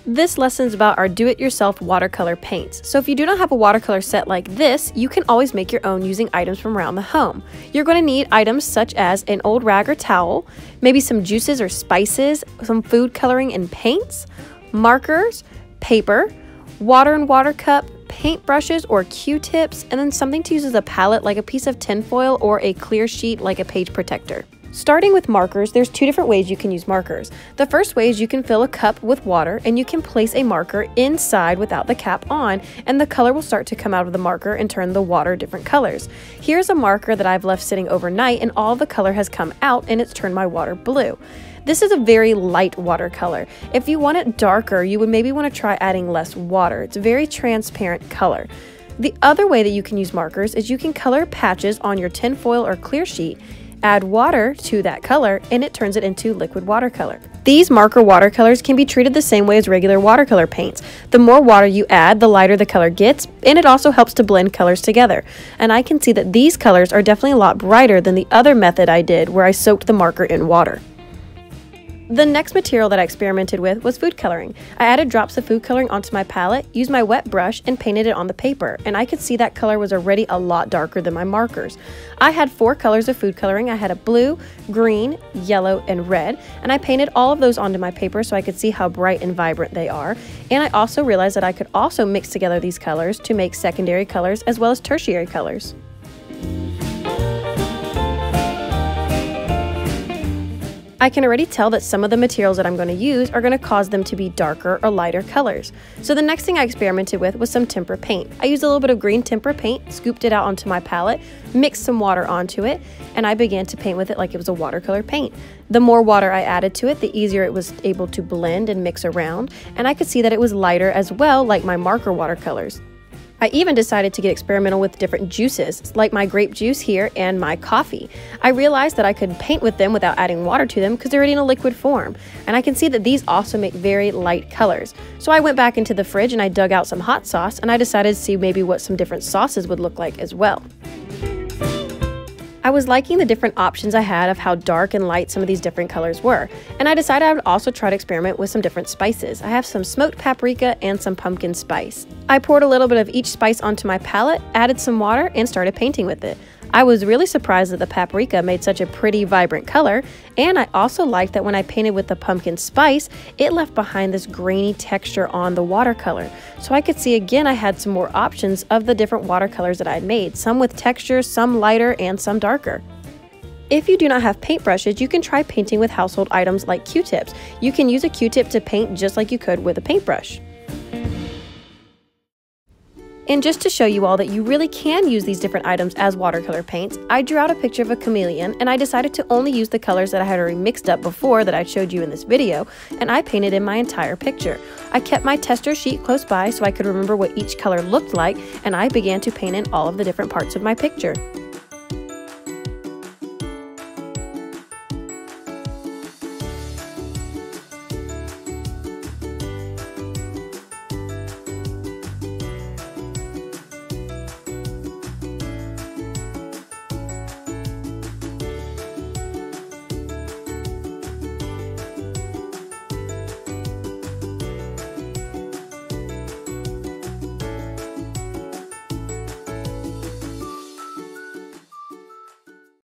This lesson is about our do-it-yourself watercolor paints. So if you do not have a watercolor set like this, you can always make your own using items from around the home. You're going to need items such as an old rag or towel, maybe some juices or spices, some food coloring and paints, markers, paper, water and water cup, paint brushes or Q-tips, and then something to use as a palette like a piece of tinfoil or a clear sheet like a page protector. Starting with markers, there's two different ways you can use markers. The first way is you can fill a cup with water and you can place a marker inside without the cap on, and the color will start to come out of the marker and turn the water different colors. Here's a marker that I've left sitting overnight and all the color has come out and it's turned my water blue. This is a very light watercolor. If you want it darker, you would maybe want to try adding less water. It's a very transparent color. The other way that you can use markers is you can color patches on your tinfoil or clear sheet, add water to that color, and it turns it into liquid watercolor. These marker watercolors can be treated the same way as regular watercolor paints. The more water you add, the lighter the color gets, and it also helps to blend colors together. And I can see that these colors are definitely a lot brighter than the other method I did where I soaked the marker in water. The next material that I experimented with was food coloring. I added drops of food coloring onto my palette, used my wet brush, and painted it on the paper, and I could see that color was already a lot darker than my markers. I had 4 colors of food coloring. I had a blue, green, yellow, and red, and I painted all of those onto my paper so I could see how bright and vibrant they are. And I also realized that I could also mix together these colors to make secondary colors as well as tertiary colors. I can already tell that some of the materials that I'm going to use are going to cause them to be darker or lighter colors. So the next thing I experimented with was some tempera paint. I used a little bit of green tempera paint, scooped it out onto my palette, mixed some water onto it, and I began to paint with it like it was a watercolor paint. The more water I added to it, the easier it was able to blend and mix around, and I could see that it was lighter as well, like my marker watercolors. I even decided to get experimental with different juices, like my grape juice here and my coffee. I realized that I could paint with them without adding water to them because they're already in a liquid form. And I can see that these also make very light colors. So I went back into the fridge and I dug out some hot sauce, and I decided to see maybe what some different sauces would look like as well. I was liking the different options I had of how dark and light some of these different colors were, and I decided I would also try to experiment with some different spices. I have some smoked paprika and some pumpkin spice. I poured a little bit of each spice onto my palette, added some water, and started painting with it. I was really surprised that the paprika made such a pretty vibrant color, and I also liked that when I painted with the pumpkin spice, it left behind this grainy texture on the watercolor. So I could see again I had some more options of the different watercolors that I had made, some with texture, some lighter, and some darker. If you do not have paintbrushes, you can try painting with household items like Q-tips. You can use a Q-tip to paint just like you could with a paintbrush. And just to show you all that you really can use these different items as watercolor paints, I drew out a picture of a chameleon, and I decided to only use the colors that I had already mixed up before that I showed you in this video, and I painted in my entire picture. I kept my tester sheet close by so I could remember what each color looked like, and I began to paint in all of the different parts of my picture.